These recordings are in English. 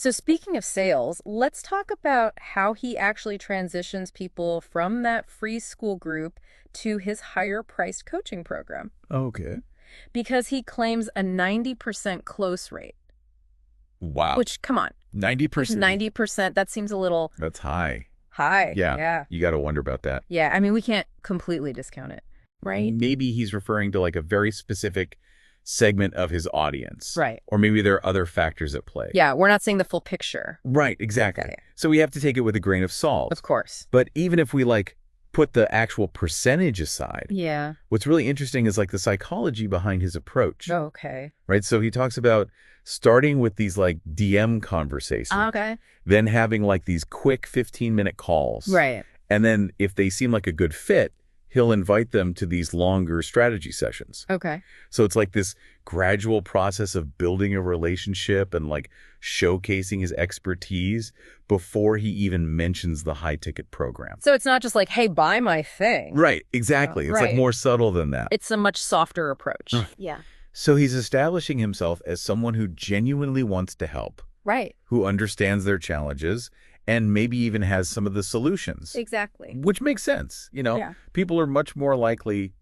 So speaking of sales, let's talk about how he actually transitions people from that free school group to his higher priced coaching program. Okay. Because he claims a 90% close rate, Wow. which, come on, 90%. 90%, that seems a little That's high. high. Yeah. Yeah. You got to wonder about that. Yeah. I mean, we can't completely discount it, right? Maybe he's referring to like a very specific segment of his audience. Right. Or maybe there are other factors at play. Yeah. We're not seeing the full picture. Right, exactly. Yeah. So we have to take it with a grain of salt. Of course. But even if we like put the actual percentage aside, Yeah. what's really interesting is like the psychology behind his approach. Oh, okay. Right? So he talks about starting with these like DM conversations. Okay. Then having like these quick 15-minute calls. Right. And then if they seem like a good fit, he'll invite them to these longer strategy sessions. Okay. So it's like this gradual process of building a relationship and like showcasing his expertise before he even mentions the high-ticket program. So it's not just like, hey, buy my thing. Right, exactly. It's like Right. more subtle than that. It's a much softer approach. Yeah. So he's establishing himself as someone who genuinely wants to help, Right. who understands their challenges, and maybe even has some of the solutions. Exactly. Which makes sense. Yeah. People are much more likely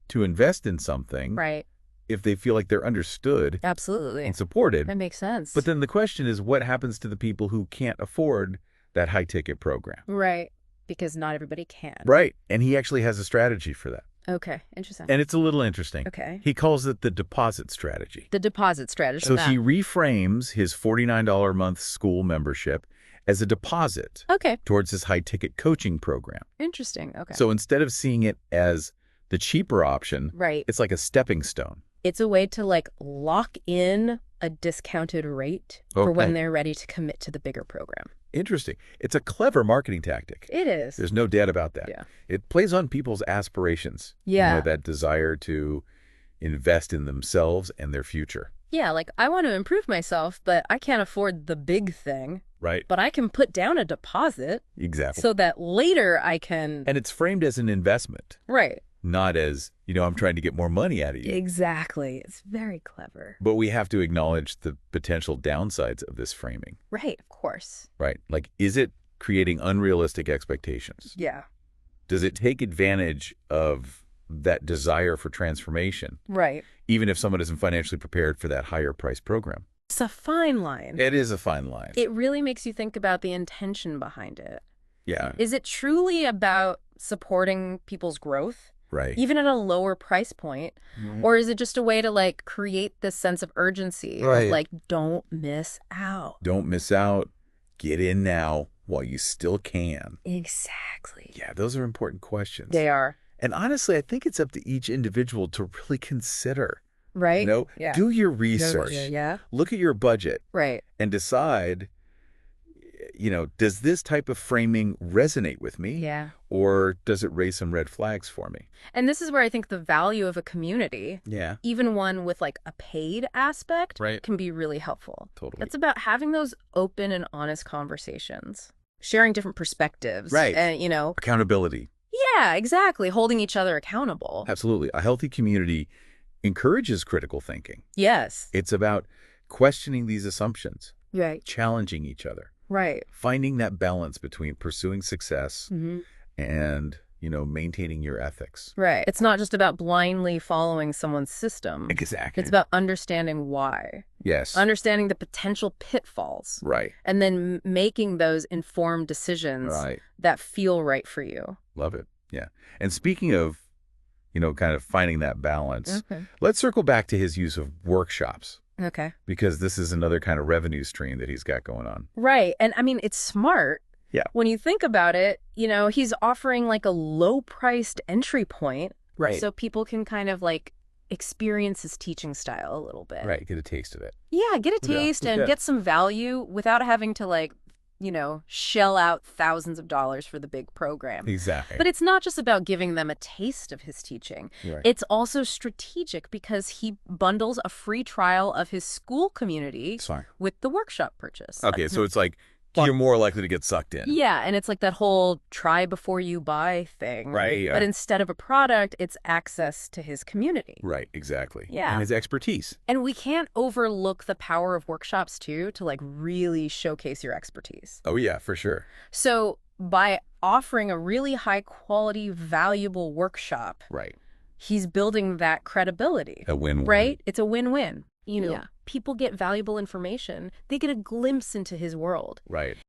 to invest in something Right. if they feel like they're understood Absolutely. and supported. That makes sense. But then the question is, what happens to the people who can't afford that high-ticket program? Right. Because not everybody can. Right. And he actually has a strategy for that. Okay. Interesting. And it's a little interesting. Okay. He calls it the deposit strategy. The deposit strategy. So he reframes his $49 a month school membership as a deposit Okay. towards his high-ticket coaching program. Interesting. Okay. So instead of seeing it as the cheaper option, Right. it's like a stepping stone. It's a way to like lock in a discounted rate for when Okay. they're ready to commit to the bigger program. Interesting. It's a clever marketing tactic. It is. There's no doubt about that. Yeah. It plays on people's aspirations. Yeah. That desire to invest in themselves and their future. Yeah, like I want to improve myself, but I can't afford the big thing. Right. But I can put down a deposit Exactly. so that later I can... And it's framed as an investment, Right. not as, I'm trying to get more money out of you. Exactly. It's very clever. But we have to acknowledge the potential downsides of this framing. Right, of course. Right. Like, is it creating unrealistic expectations? Yeah. Does it take advantage of that desire for transformation, Right. even if someone isn't financially prepared for that higher price program? It's a fine line. It is a fine line. It really makes you think about the intention behind it. Yeah. Is it truly about supporting people's growth, Right. even at a lower price point? Or is it just a way to like create this sense of urgency? Of, Right. like, don't miss out. Don't miss out. Get in now while you still can. Exactly. Yeah, those are important questions. They are. And honestly, I think it's up to each individual to really consider. Right? Yeah. Do your research. Yeah. Look at your budget Right. and decide, does this type of framing resonate with me? Yeah. Or does it raise some red flags for me? And this is where I think the value of a community, Yeah. even one with like a paid aspect, Right. can be really helpful. Totally. It's about having those open and honest conversations, sharing different perspectives. Right. And, Accountability. yeah, exactly. Holding each other accountable. Absolutely. A healthy community encourages critical thinking. Yes. It's about questioning these assumptions, Right. challenging each other, Right. finding that balance between pursuing success Mm-hmm. and, maintaining your ethics. Right. It's not just about blindly following someone's system. Exactly. It's about understanding why, Yes. understanding the potential pitfalls, Right. and then making those informed decisions Right. that feel right for you. Love it. Yeah. And speaking of, kind of finding that balance, Okay. let's circle back to his use of workshops, Okay. because this is another kind of revenue stream that he's got going on. Right. And I mean, it's smart. Yeah. When you think about it, he's offering like a low-priced entry point. Right. So people can kind of like experience his teaching style a little bit. Right. Get a taste of it. Yeah, get a Yeah. taste and Yeah. get some value without having to like, shell out thousands of dollars for the big program. Exactly. But it's not just about giving them a taste of his teaching. Right. It's also strategic because he bundles a free trial of his school community Sorry. with the workshop purchase. Okay. So it's like You're more likely to get sucked in. Yeah, and it's like that whole try before you buy thing. Right, yeah. But instead of a product, it's access to his community. Right, exactly. Yeah. And his expertise. And we can't overlook the power of workshops, too, to like really showcase your expertise. Oh, yeah, for sure. So by offering a really high quality, valuable workshop, Right. he's building that credibility. A win-win. Right? It's a win-win. Yeah. People get valuable information. They get a glimpse into his world. Right.